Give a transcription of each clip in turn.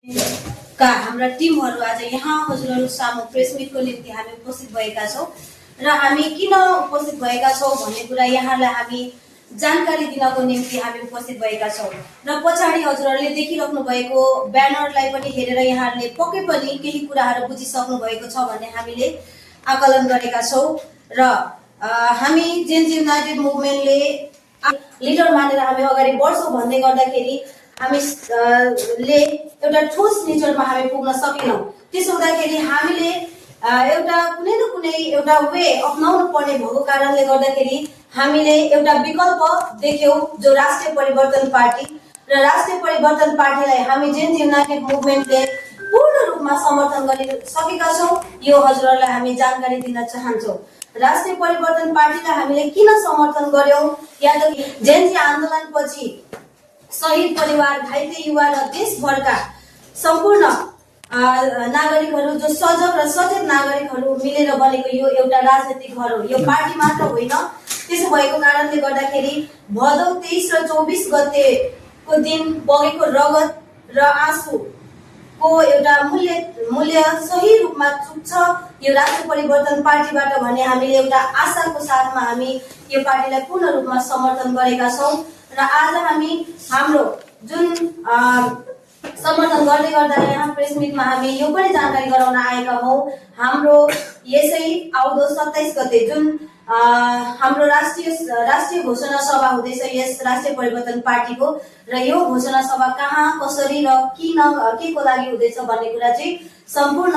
का हाम्रा टिमहरू आज यहाँ हजुरहरू सामु प्रेस मिटको निम्ति हामी उपस्थित भएका छौँ र हामी किन उपस्थित भएका छौँ भन्ने कुरा यहाँलाई हामी जानकारी दिनको निम्ति हामी उपस्थित भएका छौँ र पछाडि हजुरहरूले देखिराख्नु भएको ब्यानरलाई पनि हेरेर यहाँहरूले पक्कै पनि केही कुराहरू बुझिसक्नु भएको छ भन्ने हामीले आकलन गरेका छौँ र हामी जेएनजी युनाइटेड मुभमेन्टले लिडर मानेर हामी अगाडि बढ्छौँ भन्दै गर्दाखेरि हामी ले एउटा ठोस नेचरमा हामी पुग्न सकेनौँ। त्यसो हुँदाखेरि हामीले एउटा कुनै न कुनै एउटा वे अपनाउनु पर्ने भएको कारणले गर्दाखेरि हामीले एउटा विकल्प देख्यौँ जो राष्ट्रिय परिवर्तन पार्टी र राष्ट्रिय परिवर्तन पार्टीलाई हामी जेएनजी युनाइटेड मुभमेन्टले पूर्ण रूपमा समर्थन गरिसकेका छौँ। यो हजुरहरूलाई हामी जानकारी दिन चाहन्छौँ। राष्ट्रिय परिवर्तन पार्टीलाई हामीले किन समर्थन गर्यौँ या त जेएनजी आन्दोलनपछि शहीद परिवार, घाइते युवा र देशभरका सम्पूर्ण नागरिकहरू जो सजग र सचेत नागरिकहरू मिलेर बनेको यो एउटा राजनीतिक घर हो, यो पार्टी मात्र होइन। त्यसो भएको कारणले गर्दाखेरि भदौ 23 र 24 गतेको दिन बगेको रगत र आँसुको एउटा मूल्य सही रूपमा चुक्छ यो राष्ट्रिय परिवर्तन पार्टीबाट भन्ने हामीले एउटा आशाको साथमा हामी यो पार्टीलाई पूर्ण रूपमा समर्थन गरेका छौँ र आज हामी हाम्रो जुन समर्थन गर्दै गर्दा यहाँ प्रेस मिटमा हामी यो पनि जानकारी गराउन आएका हौँ। हाम्रो यसै आउँदो 27 गते जुन हाम्रो राष्ट्रिय घोषणा सभा हुँदैछ यस राष्ट्रिय परिवर्तन पार्टीको र यो घोषणा सभा कहाँ, कसरी र किन, के को लागि हुँदैछ भन्ने कुरा चाहिँ सम्पूर्ण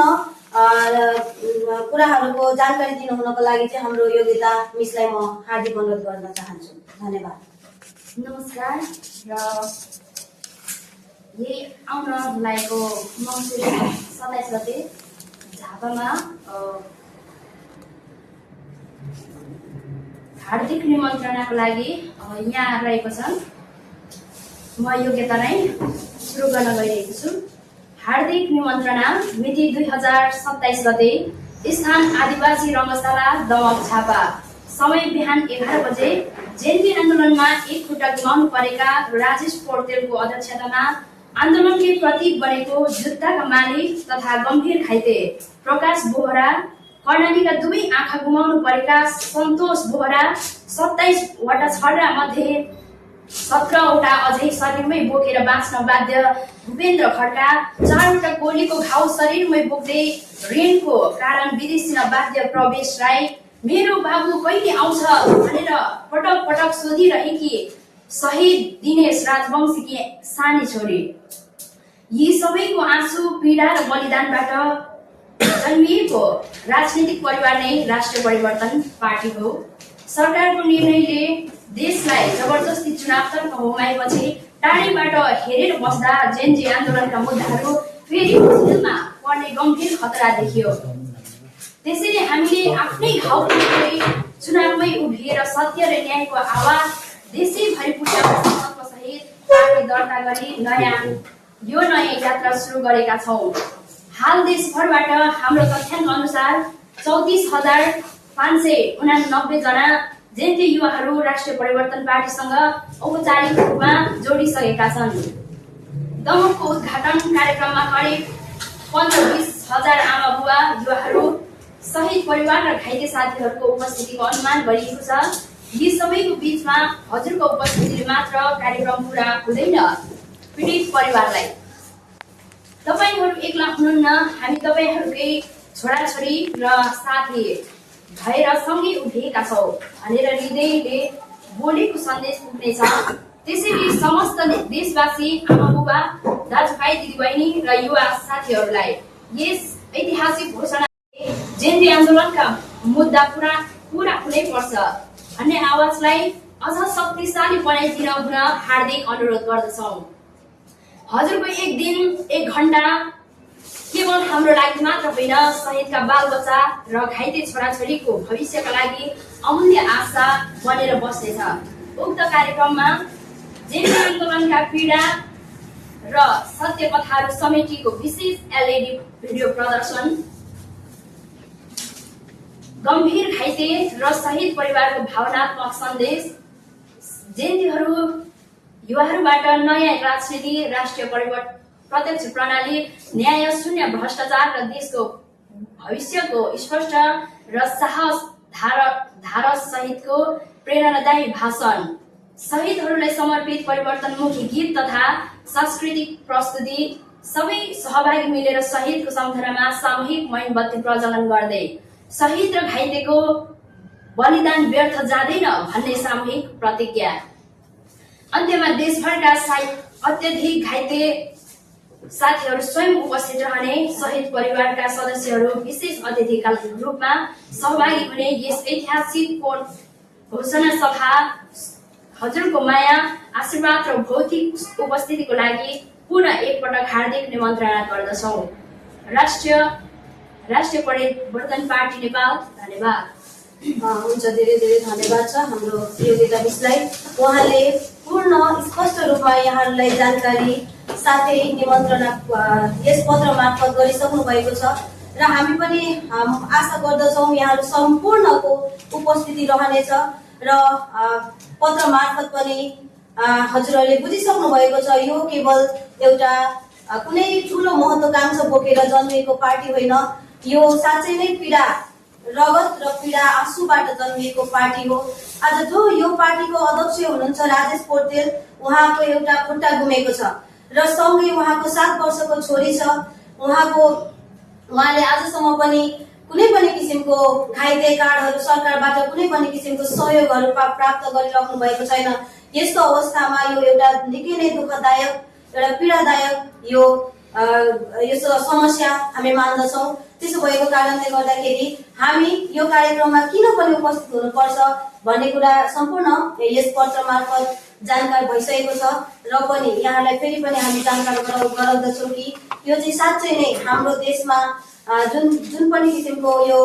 कुराहरूको जानकारी दिनु हुनको लागि चाहिँ हाम्रो योग्यता मिसलाई म हार्दिक अनुरोध गर्न चाहन्छु। धन्यवाद। नमस्कार र यही आउन लागेको मङ्सिर 27 गते झापामा हार्दिक निमन्त्रणाको लागि यहाँ रहेको छन्। म योग्यता नै सुरु गर्न गइरहेको छु। हार्दिक निमन्त्रणा मिति 2027 गते, स्थान आदिवासी रङ्गशाला दमक झापा, समय बिहान 11 बजे। जेएनजी आन्दोलनमा एक खुट्टा गुमाउनु परेका राजेश पौडेलको अध्यक्षतामा आन्दोलनकै प्रतीक बनेको जुत्ताका मालिक तथा गम्भीर घाइते प्रकाश बोहरा, कर्णालीका दुवै आँखा गुमाउनु परेका सन्तोष बोहरा, 27 वटा छर्रा मध्ये 17 वटा अझै शरीरमै बोकेर बाँच्न बाध्य भूपेन्द्र खड्का, 4 वटा गोलीको घाउ शरीरमै बोक्दै ऋणको कारण विदेशिन बाध्य प्रवेश राई, मेरो बाबु कहिले आउँछ भनेर पटक पटक सोधिरहेकी शहीद दिनेश राजवंशीकी सानी छोरी। यी सबैको आँसु, पीडा र बलिदानबाट जन्मिएको राजनीतिक परिवार नै राष्ट्रिय परिवर्तन पार्टी हो। सरकारको निर्णयले देशलाई जबरजस्ती चुनावतर्फ होमाएपछि टाढीबाट हेरेर बस्दा जेएनजी आन्दोलनका मुद्दाहरू फेरि मुस्लिममा पर्ने गम्भीर खतरा देखियो। त्यसैले हामीले आफ्नै घाउले चुनावमै उभिएर सत्य र न्यायको आवाज देशैभरि पुर्याउने संकल्प सहित पार्टी दर्ता गरी यो नयाँ यात्रा सुरु गरेका छौँ। हाल देशभरबाट हाम्रो तथ्याङ्क अनुसार 34,589 जना जेएनजी युवाहरू राष्ट्रिय परिवर्तन पार्टीसँग औपचारिक रूपमा जोडिसकेका छन्। दमकको उद्घाटन कार्यक्रममा करिब 15-20 हजार आमा बुवा, युवाहरू, शहीद परिवार र घाइते साथीहरूको उपस्थितिको अनुमान गरिएको छ। यी सबैको बीचमा हजुरको उपस्थितिले मात्र कार्यक्रम पुरा हुँदैन। पीडित परिवारलाई तपाईहरू एक्ला हुनुहुन्न, हामी तपाईहरूकै छोराछोरी र साथी भएर सँगै उभिएका छौँ भनेर हृदयले बोलेको सन्देश पुग्नेछ। त्यसैले समस्त देशवासी, आमा बुबा, दाजुभाइ, दिदीबहिनी र युवा साथीहरूलाई यस ऐतिहासिक घोषणा जेएनजी आन्दोलनका मुद्दा पुरा हुनै पर्छ भन्ने आवाजलाई अझ शक्तिशाली बनाइदिन हुन हार्दिक अनुरोध गर्दछौँ। हजुरको एक दिन, एक घण्टा केवल हाम्रो लागि मात्र होइन, शहीदका बालबच्चा र घाइते छोराछोरीको भविष्यका लागि अमूल्य आशा बनेर बस्नेछ। उक्त कार्यक्रममा जेएनजी आन्दोलनका पीडा र सत्य कथाहरू समेटिएको विशेष एलईडी भिडियो प्रदर्शन, गम्भीर घाइते र शहीद परिवारको भावनात्मक सन्देश, जेएनजीहरू युवाहरूबाट नयाँ राजनीति, राष्ट्रिय परिवर्तन प्रत्यक्ष प्रणाली, न्याय शून्य भ्रष्टाचार र देशको भविष्यको स्पष्ट र साहस धारा सहितको प्रेरणादायी भाषण, शहीदहरूलाई समर्पित परिवर्तनमुखी गीत तथा सांस्कृतिक प्रस्तुति, सबै सहभागी मिलेर शहीदको सम्झनामा सामूहिक मैनबत्ती प्रज्वलन गर्दै शहीद र घाइतेको बलिदान व्यर्थ जाँदैन भन्ने सामूहिक प्रतिज्ञा। अन्त्यमा देशभरका अत्यधिक घाइते साथीहरू स्वयं उपस्थित रहने, शहीद परिवारका सदस्यहरू विशेष अतिथिका रूपमा सहभागी हुने यस ऐतिहासिक घोषणा सभा हजुरको माया, आशीर्वाद र भौतिक उपस्थितिको लागि पुनः एकपटक हार्दिक निमन्त्रणा गर्दछौँ। राष्ट्रिय परिवर्तन पार्टी नेपाल। धन्यवाद। हुन्छ, धेरै धेरै धन्यवाद छ हाम्रो योगिता मिसलाई। उहाँले पूर्ण स्पष्ट रूपमा यहाँहरूलाई जानकारी साथै निमन्त्रणा यस पत्र मार्फत गरिसक्नु भएको छ र हामी पनि आशा गर्दछौँ यहाँहरू सम्पूर्णको उपस्थिति रहनेछ र पत्र मार्फत पनि हजुरहरूले बुझिसक्नु भएको छ यो केवल एउटा कुनै ठुलो महत्त्वाकांक्षा बोकेर जन्मिएको पार्टी होइन, यो साँच्चै नै पीडा रगत र पीडा आँसुबाट जन्मिएको पार्टी हो। आज जो यो पार्टीको अध्यक्ष हुनुहुन्छ राजेश पोर्तेल, उहाँको एउटा खुट्टा गुमेको छ र सँगै उहाँको 7 वर्षको छोरी छ। उहाँले आजसम्म पनि कुनै पनि किसिमको घाइते कार्डहरू सरकारबाट कुनै पनि किसिमको सहयोगहरू प्राप्त गरिराख्नु भएको छैन। यस्तो अवस्थामा यो एउटा निकै नै दुःखदायक, एउटा पीडादायक यो समस्या हामी मान्दछौँ। त्यसो भएको कारणले गर्दाखेरि हामी यो कार्यक्रममा किन पनि उपस्थित हुनुपर्छ भन्ने कुरा सम्पूर्ण यस पत्र मार्फत जानकार भइसकेको छ र पनि यहाँलाई फेरि पनि हामी जानकार गराउँदछौँ कि यो चाहिँ साँच्चै नै हाम्रो देशमा जुन पनि किसिमको यो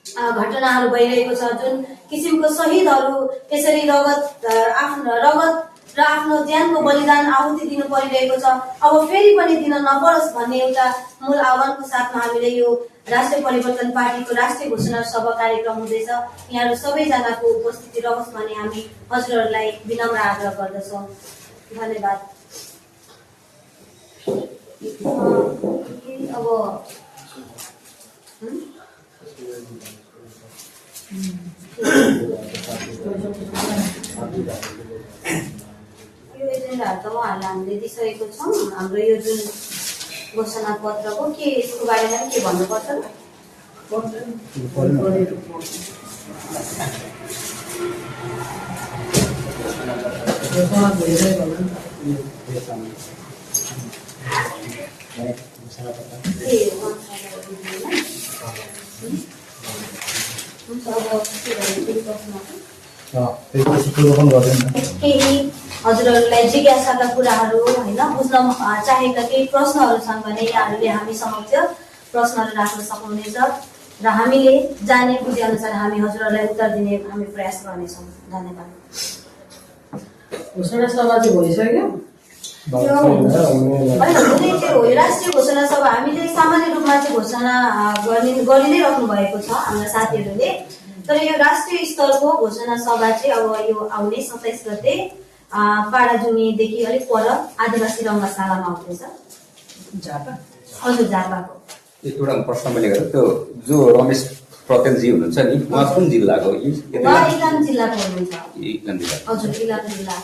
घटनाहरू भइरहेको छ, जुन किसिमको शहीदहरू यसरी रगत र आफ्नो ज्यानको बलिदान आहुति दिनु परिरहेको छ, अब फेरि पनि दिन नपरोस् भन्ने एउटा मूल आह्वानको साथमा हामीले यो राष्ट्रिय परिवर्तन पार्टीको राष्ट्रिय घोषणा सभा कार्यक्रम हुँदैछ। यहाँहरू सबैजनाको उपस्थिति रहोस् भन्ने हामी हजुरहरूलाई विनम्र आग्रह गर्दछौँ। धन्यवाद। अब यो एजेन्डाहरू त उहाँहरूलाई हामीले दिइसकेको छौँ। हाम्रो यो जुन घोषणा पत्रको के यसको बारेमा के भन्नुपर्छ र? केही हजुरहरूलाई जिज्ञासाका कुराहरू होइन बुझ्न चाहेका केही प्रश्नहरू छन् भने यहाँहरूले हामी समक्ष प्रश्नहरू राख्न सक्नुहुनेछ र हामीले जाने बुझे अनुसार हामी हजुरहरूलाई उत्तर दिने हामी प्रयास गर्नेछौँ। धन्यवाद। घोषणा सभा चाहिँ भइसक्यो? हुँदै चाहिँ हो। राष्ट्रिय घोषणा सभा हामीले सामान्य रूपमा चाहिँ घोषणा गरि नै राख्नु भएको छ हाम्रा साथीहरूले, तर यो राष्ट्रिय स्तरको घोषणा सभा चाहिँ अब यो आउने 27 गते पाडाजुङीदेखि अलिक पर आदिवासी रङ्गशालामा हुँदैछ। हजुर, झापाको। एउटा प्रश्न मैले गरेँ, त्यो जो रमेश पौडेलजी हुनुहुन्छ नि, उहाँ कुन जिल्लाको? इलाम जिल्लाको हुनुहुन्छ। हजुर, इलाम जिल्ला।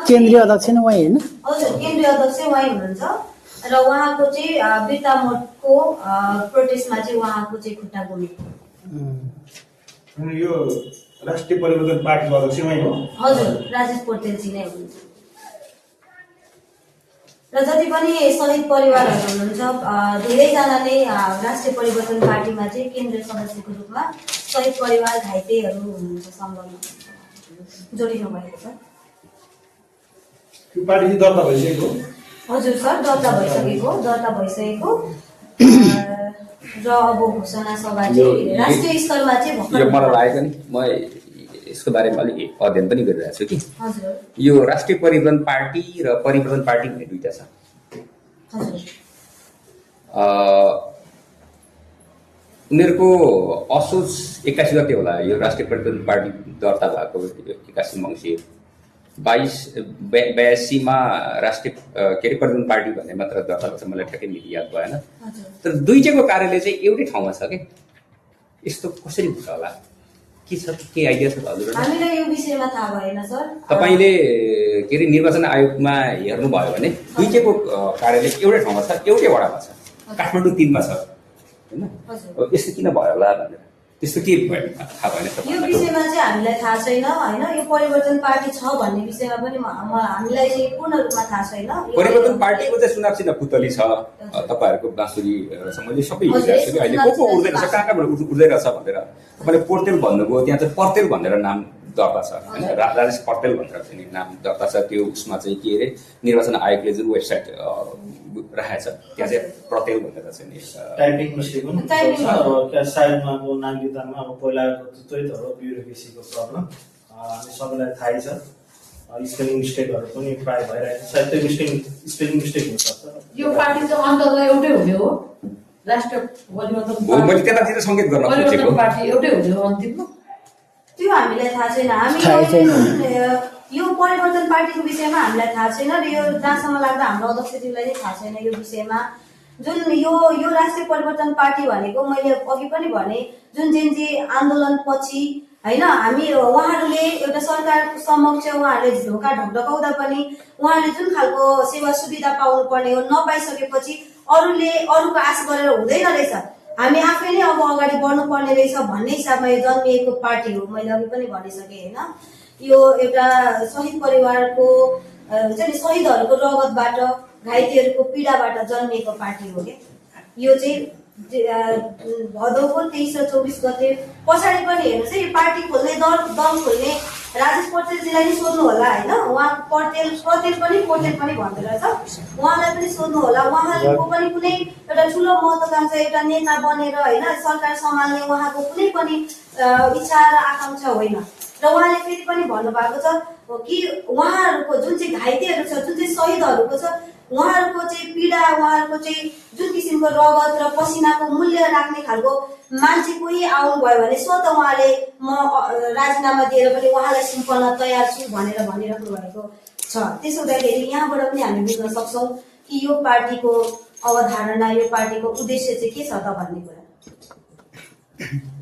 केन्द्रीय अध्यक्ष नै उहाँ होइन? हजुर, केन्द्रीय अध्यक्ष उहाँ हुनुहुन्छ र उहाँको चाहिँ बिर्ता मोडको प्रोटेस्टमा चाहिँ उहाँको चाहिँ खुट्टा गुमेको। यो राष्ट्रिय परिवर्तन पार्टीको अध्यक्ष उहाँ हो? हजुर, राजेश पोर्तेलजी नै हुनुहुन्छ। र जति पनि शहीद परिवारहरू हुनुहुन्छ धेरैजनाले राष्ट्रिय परिवर्तन पार्टीमा चाहिँ केन्द्रीय सदस्यको रूपमा शहीद परिवार घाइतेहरू हुनुहुन्छ संलग्न जोडिनु भएको छ। यो पार्टी दर्ता भइसकेको? हजुर सर, दर्ता भइसकेको र अब घोषणा सभा चाहिँ राष्ट्रिय स्तरमा चाहिँ यो मलाई लागेको नि, म यसको बारेमा अलिक अध्ययन पनि गरिरहेको छु कि यो राष्ट्रिय परिवर्तन पार्टी र परिवर्तन पार्टी भन्ने दुईटा छ। उनीहरूको असोज 81 गते होला यो राष्ट्रिय परिवर्तन पार्टी दर्ता भएको, 81 मङ्सिर। 82मा राष्ट्रिय के अरे परिवर्तन पार्टी भन्ने मात्र दर्ता छ, मलाई ठ्याक्कै मिति याद भएन। हजुर तर दुईटैको कार्यालय चाहिँ एउटै ठाउँमा छ कि यस्तो कसरी हुन्छ होला, के छ, के आइडिया छ हजुरलाई? हामीलाई यो विषयमा थाहा भएन सर। तपाईँले के अरे निर्वाचन आयोगमा हेर्नुभयो भने दुईटैको कार्यालय एउटै ठाउँमा छ, एउटै वडामा छ, काठमाडौँ 3मा छ होइन। हजुर अब यस्तो किन भयो होला भनेर त्यस्तो के भयो थाहा भएन यो तपाईँलाई? विषयमा चाहिँ हामीलाई थाहा छैन होइन। यो परिवर्तन पार्टी छ भन्ने विषयमा पनि हामीलाई चाहिँ पूर्ण रूपमा थाहा छैन। यो परिवर्तन पार्टीको चाहिँ सुनाप सिन्हा पुतली छ, तपाईँहरूको बाँसुरी रहेछ, मैले सबै हेरिरहेको छु कि अहिले को उड्दै रहेछ, कहाँ कहाँबाट उड्दै रहेछ भनेर। तपाईँले पोर्टेल भन्नुभयो, त्यहाँ चाहिँ पर्तेल भनेर नाम दर्ता छ होइन, राजेश पर्तेल भनेर चाहिँ नाम दर्ता छ। त्यो उसमा चाहिँ के अरे निर्वाचन आयोगले जुन वेबसाइट राखेको छ त्यहाँ चाहिँ पर्तेल भनेर चाहिँ नि टाइपिङ मिस्टेक पनि टाइपिङ छ। अब क्या सायदमा अब नागरिकतामा अब पहिलाको त्यही त हो ब्युरोक्रेसीको प्रब्लम, हामी सबैलाई थाहै छ। स्पेलिङ मिस्टेकहरू पनि प्राय भइरहेको छ, सायद त्यो स्पेलिङ मिस्टेक हुनसक्छ। यो पार्टी चाहिँ अन्तत एउटै हुने हो, राष्ट्रिय परिवर्तन हो। मैले त्यतातिर सङ्केत गर्न खोजेको परिवर्तन पार्टी एउटै हुने हो अन्तिममा। त्यो हामीलाई थाहा छैन। हामी थाहै छैन। यो परिवर्तन पार्टीको विषयमा हामीलाई थाहा छैन र यो जहाँसम्म लाग्दा हाम्रो अध्यक्षज्यूलाई नै थाहा छैन यो विषयमा। जुन यो राष्ट्रिय परिवर्तन पार्टी भनेको मैले अघि पनि भने जुन जेनजी आन्दोलन पछि होइन, हामी उहाँहरूले एउटा सरकार समक्ष उहाँहरूले ढोका ढकढकाउँदा पनि उहाँहरूले जुन खालको सेवा सुविधा पाउनु पर्ने हो नपाइसकेपछि अरूको आश गरेर हुँदैन रहेछ, हामी आफै नै अब अगाडि बढ्नुपर्ने रहेछ भन्ने हिसाबमा यो जन्मिएको पार्टी हो। मैले अघि पनि भनिसकेँ होइन। यो एउटा शहीद परिवारको हुन्छ नि, शहीदहरूको रगतबाट घाइतेहरूको पीडाबाट जन्मिएको पार्टी हो क्या। यो चाहिँ भदौको 23 र 24 गते पछाडि पनि हेर्नुहोस् है, यो पार्टी खोल्ने दल खोल्ने राजेश पर्तेलजीलाई नि सोध्नु होला होइन। उहाँ पर्तेल पनि भन्दो रहेछ, उहाँलाई पनि सोध्नु होला। उहाँको पनि कुनै एउटा ठुलो महत्त्वाकांक्षा एउटा नेता बनेर होइन सरकार सम्हाल्ने उहाँको कुनै पनि इच्छा र आकांक्षा होइन। र उहाँले फेरि पनि भन्नुभएको छ कि उहाँहरूको जुन चाहिँ घाइतेहरू छ, जुन चाहिँ शहीदहरूको छ, उहाँहरूको चाहिँ पीडा, उहाँहरूको चाहिँ जुन किसिमको रगत र पसिनाको मूल्य राख्ने खालको मान्छे कोही आउनुभयो भने स्वतः उहाँले म राजीनामा दिएर पनि उहाँलाई सुम्पन तयार छु भनेर भनिराख्नु भएको छ। त्यसो हुँदाखेरि यहाँबाट पनि हामी बुझ्न सक्छौँ कि यो पार्टीको अवधारणा, यो पार्टीको उद्देश्य चाहिँ के छ त भन्ने कुरा।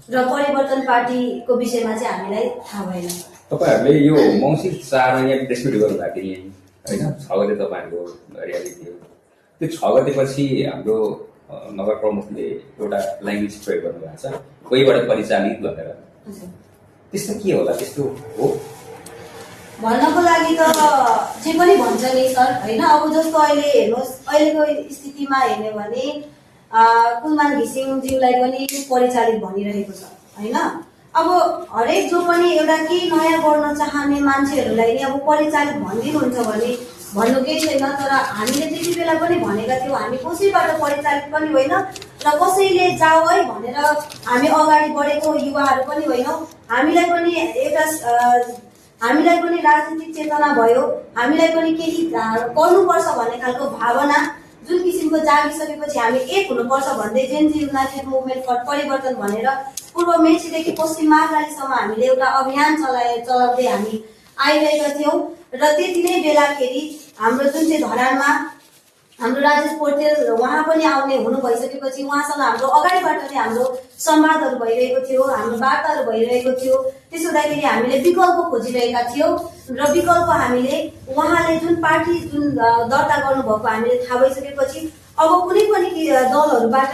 र परिवर्तन पार्टीको विषयमा चाहिँ हामीलाई थाहा भएन। तपाईँहरूले यो मङ्सिर 4 यहाँ प्रेस मिट गर्नुभएको थियो होइन, 6 गते तपाईँहरूको र्याली थियो। त्यो 6 गतेपछि हाम्रो नगर प्रमुखले एउटा ल्याङ्ग्वेज प्रयोग गर्नुभएको छ, कोहीबाट परिचालित भनेर। त्यस्तो के होला, त्यस्तो हो भन्नको लागि त जे पनि भन्छ नि सर होइन। अब जस्तो अहिले हेर्नुहोस्, अहिलेको स्थितिमा हेर्ने भने कुलमान घिसिङज्यूलाई पनि परिचालित भनिरहेको छ होइन। अब हरेक जो पनि एउटा केही नयाँ गर्न चाहने मान्छेहरूलाई नि अब परिचालित भनिदिनुहुन्छ भने भन्नु केही छैन। तर हामीले त्यति बेला पनि भनेका थियौँ, हामी कसैबाट परिचालित पनि होइन र कसैले जाऊ है भनेर हामी अगाडि बढेको युवाहरू पनि होइनौँ। हामीलाई पनि राजनीतिक चेतना भयो, हामीलाई पनि केही गर्नुपर्छ भन्ने खालको भावना जुन किसिमको जागिसकेपछि हामी एक हुनुपर्छ भन्दै जेनजी युनाइटेड मुभमेन्ट फर परिवर्तन भनेर पूर्व मेचीदेखि पश्चिम महाकालीसम्म हामीले एउटा अभियान चलाउँदै हामी आइरहेका थियौँ। र त्यति नै बेलाखेरि हाम्रो जुन चाहिँ धरानमा हाम्रो राजेश पर्तेल उहाँ पनि आउने हुनु भइसकेपछि उहाँसँग हाम्रो अगाडिबाट नै हाम्रो संवादहरू भइरहेको थियो, हाम्रो वार्ताहरू भइरहेको थियो। त्यसो हुँदाखेरि हामीले विकल्प खोजिरहेका थियौँ र विकल्प हामीले उहाँले जुन पार्टी जुन दर्ता गर्नुभएको हामीले थाहा भइसकेपछि अब कुनै पनि दलहरूबाट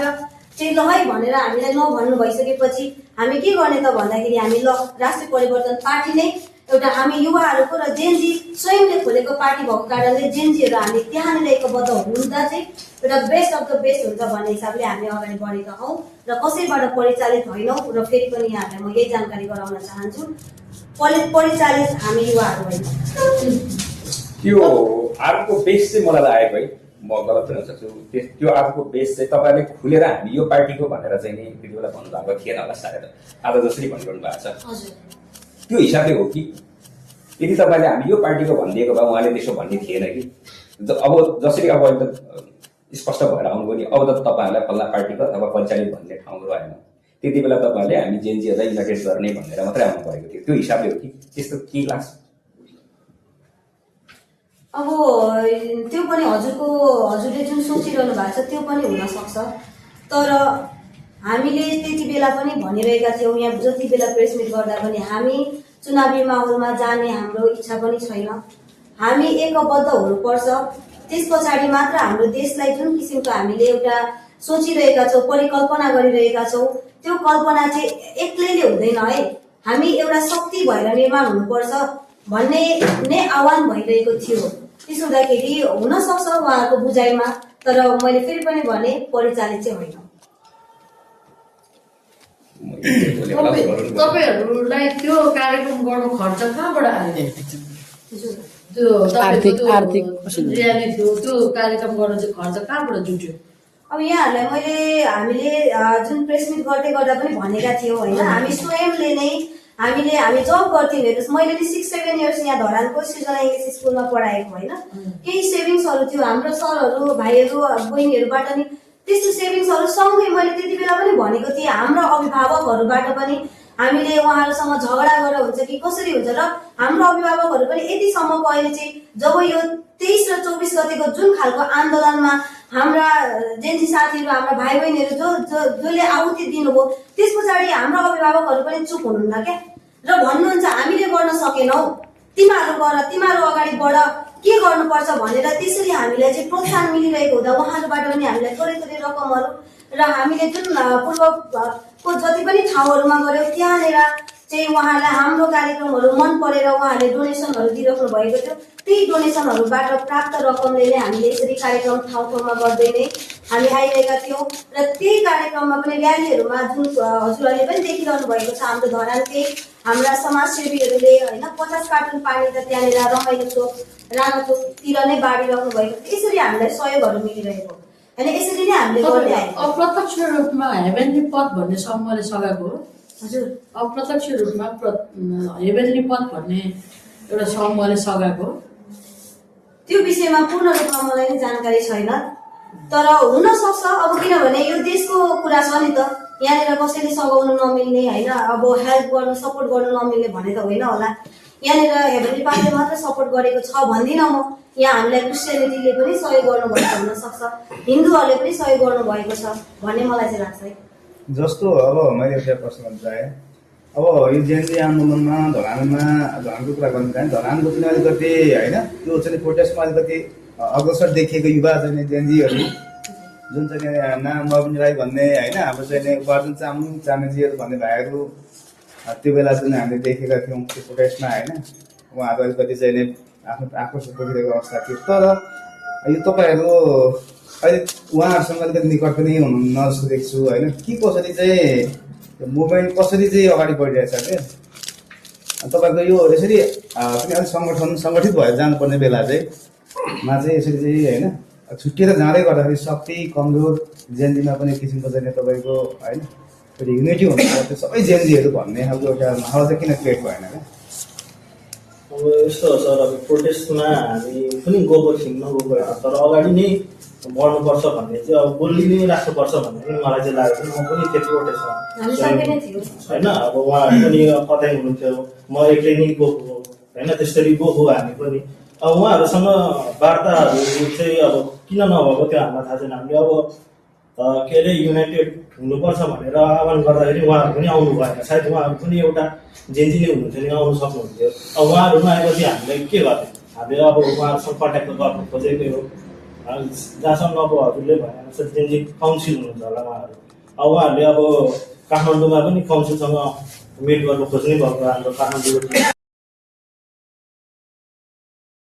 चाहिँ ल है भनेर हामीलाई नभन्नु भइसकेपछि हामी के गर्ने त भन्दाखेरि हामी ल राष्ट्रिय परिवर्तन पार्टी नै एउटा हामी युवाहरूको र जेनजी स्वयंले खोलेको पार्टी भएको कारणले जेनजीहरू हामी त्यहाँनिर एकबद्ध हुँदा चाहिँ एउटा बेस्ट अफ द बेस्ट हुन्छ भन्ने हिसाबले हामी अगाडि बढेका हौँ र कसैबाट परिचालित होइनौँ। र फेरि पनि यहाँहरूलाई म यही जानकारी गराउन चाहन्छु, परिचालित हामी युवाहरू होइन। त्यो अर्को बेस चाहिँ मलाई लागेको है, म गलत हुन सक्छु, त्यो अर्को बेस चाहिँ तपाईँले खुलेर हामी यो पार्टीको भनेर चाहिँ नि त्यति बेला भन्नुभएको थिएन होला सायद, आज जसरी भनिरहनु भएको छ त्यो हिसाबले हो कि यदि तपाईँले हामी यो पार्टीको भनिदिएको भए उहाँले त्यसो भन्ने थिएन कि। अब जसरी अब अहिले त स्पष्ट भएर आउनुभयो नि, अब त तपाईँहरूलाई फल्ला पार्टीको अथवा परिचालित भन्ने ठाउँहरू आएन, त्यति बेला तपाईँहरूले हामी जेनजीहरूलाई युनाइटेड गर्ने भनेर मात्रै आउनु परेको थियो। त्यो हिसाबले हो कि त्यस्तो के लाग्छ? अब त्यो पनि हजुरले जुन सोचिरहनु भएको छ त्यो पनि हुनसक्छ, तर हामीले त्यति बेला पनि भनिरहेका थियौँ, यहाँ जति बेला प्रेस मिट गर्दा पनि हामी चुनावी माहौलमा जाने हाम्रो इच्छा पनि छैन। हामी एकबद्ध हुनुपर्छ, त्यस पछाडि मात्र हाम्रो देशलाई जुन किसिमको हामीले एउटा सोचिरहेका छौँ, परिकल्पना गरिरहेका छौँ, त्यो कल्पना चाहिँ एक्लैले हुँदैन है, हामी एउटा शक्ति भएर निर्माण हुनुपर्छ भन्ने नै आह्वान भइरहेको थियो। त्यसो हुँदाखेरि हुनसक्छ उहाँहरूको बुझाइमा, तर मैले फेरि पनि भने परिचालित चाहिँ होइन। तपाईँहरूलाई त्यो कार्यक्रम गर्नु खर्च कहाँबाट आयो? हजुर, त्यो आर्थिक रियालिटी थियो त्यो कार्यक्रम गर्न चाहिँ खर्च कहाँबाट जुट्यो? अब यहाँहरूलाई हामीले जुन प्रेस मिट गर्दै गर्दा पनि भनेका थियौँ होइन, हामी स्वयंले नै हामी जब गर्थ्यौँ। हेर्नुहोस्, मैले नि 6-7 इयर्स यहाँ धरानको सृजना इङ्ग्लिस स्कुलमा पढाएको होइन, केही सेभिङ्सहरू थियो हाम्रो सरहरू भाइहरू बहिनीहरूबाट नि, त्यस्तो सेभिङ्सहरू सँगै मैले त्यति बेला पनि भनेको थिएँ। हाम्रो अभिभावकहरूबाट पनि हामीले उहाँहरूसँग झगडा गरेर हुन्छ कि कसरी हुन्छ, र हाम्रो अभिभावकहरू पनि यतिसम्मको अहिले चाहिँ जब यो 23 र 24 गतिको जुन खालको आन्दोलनमा हाम्रा जेन्जी साथीहरू, हाम्रा भाइ बहिनीहरू जसले आहुति दिनुभयो, त्यस पछाडि हाम्रो अभिभावकहरू पनि चुप हुनुहुन्न क्या, र भन्नुहुन्छ हामीले गर्न सकेनौ, तिमीहरू गर, तिमीहरू अगाडि बढ, के गर्नुपर्छ भनेर त्यसरी हामीलाई चाहिँ प्रोत्साहन मिलिरहेको हुँदा उहाँहरूबाट पनि हामीलाई थोरै थोरै रकमहरू, र हामीले जुन पूर्वको जति पनि ठाउँहरूमा गऱ्यौँ त्यहाँनिर चाहिँ उहाँहरूलाई हाम्रो कार्यक्रमहरू मन परेर उहाँहरूले डोनेसनहरू दिइराख्नु भएको थियो। त्यही डोनेसनहरूबाट प्राप्त रकमले नै हामीले यसरी कार्यक्रम ठाउँ ठाउँमा गर्दै नै हामी आइरहेका थियौँ, र त्यही कार्यक्रममा पनि र्यालीहरूमा जुन हजुरहरूले पनि देखिरहनु भएको छ, हाम्रो धरानकै हाम्रा समाजसेवीहरूले होइन 50 कार्टुन पानी त त्यहाँनिर रमाइलो चोक, राणा चोकतिर नै बाँडिराख्नु भएको थियो। यसरी हामीलाई सहयोगहरू मिलिरहेको होइन, यसरी नै हामीले गर्दै आएको। अप्रत्यक्ष रूपमा हेभेन्ली पथ भन्ने समूहले सघाएको हो? हजुर, अप्रत्यक्ष रूपमा हेभेन्ली पथ भन्ने एउटा समूहले सघाएको हो? त्यो विषयमा पूर्ण रूपमा मलाई नि जानकारी छैन, तर हुनसक्छ। अब किनभने यो देशको कुरा छ नि त, यहाँनिर कसैले सघाउनु नमिल्ने होइन, अब हेल्प गर्नु सपोर्ट गर्नु नमिल्ने भने त होइन होला। यहाँनिर हेभेन्ली पाथले मात्र सपोर्ट गरेको छ भन्दिनँ म, यहाँ हामीलाई क्रिस्चियनिटीले पनि सहयोग गर्नुभएको हुनसक्छ, हिन्दूहरूले पनि सहयोग गर्नुभएको छ भन्ने मलाई चाहिँ लाग्छ है। जस्तो अब मैले एउटा प्रश्न उठाएँ, अब यो जेन्जी आन्दोलनमा धरानको कुरा गर्नु चाहे, धरानको पनि अलिकति होइन त्यो चाहिँ प्रोटेस्टमा अलिकति अग्रसर देखिएको युवा चाहिँ जेन्जीहरू जुन चाहिँ नाम नवीन राई भन्ने होइन, हाम्रो चाहिँ उपार्जन चामेजीहरू भन्ने भाइहरू त्यो बेला चाहिँ हामीले देखेका थियौँ त्यो प्रोटेस्टमा होइन, उहाँहरू अलिकति चाहिँ आफ्नो आक्रोश पोखिरहेको अवस्था थियो। तर यो तपाईँहरू अहिले उहाँहरूसँग अलिकति निकट पनि हुनुहुन्न जस्तो देख्छु होइन, के कसरी चाहिँ मुभमेन्ट कसरी चाहिँ अगाडि बढिरहेछ क्या तपाईँको यो यसरी पनि अलिक सङ्गठित भएर जानुपर्ने बेला चाहिँ यसरी चाहिँ होइन छुट्टिएर जाँदै गर्दाखेरि शक्ति कमजोर जेएनजीमा पनि किसिमको चाहिँ तपाईँको होइन एउटा युनिटी हुनुपर्छ सबै जेएनजीहरू भन्ने खालको एउटा माहौल चाहिँ किन क्रिएट भएन क्या? अब यस्तो हो सर, अब प्रोटेस्टमा हामी पनि गएको थियौँ नगएको, तर अगाडि नै बढ्नुपर्छ भन्ने चाहिँ अब बोली नै राख्नुपर्छ भन्ने पनि मलाई चाहिँ लागेको थियो। म पनि त्यो प्रोटेस्टमा होइन, अब उहाँहरू पनि कतै हुनुहुन्थ्यो, म एक्लै नै गएको होइन, त्यसरी गएको हामी पनि। अब उहाँहरूसँग वार्ताहरू चाहिँ अब किन नभएको त्यो हामीलाई थाहा छैन। हामीले अब के अरे युनाइटेड हुनुपर्छ भनेर आह्वान गर्दाखेरि उहाँहरू पनि आउनु भएन, सायद उहाँहरू पनि एउटा जेन्जी नै हुनुहुन्थ्यो नि, आउनु सक्नुहुन्थ्यो। अब उहाँहरू नआएपछि हामीले के गर्ने, हामीले अब उहाँहरूसँग कन्ट्याक्ट गर्नु खोजेकै हो। जहाँसम्म अब हजुरले भने जेन्जी काउन्सिल हुनुहुन्छ होला उहाँहरू, अब उहाँहरूले अब काठमाडौँमा पनि काउन्सिलसँग मिट गर्नु खोज्नै भएको हाम्रो काठमाडौँ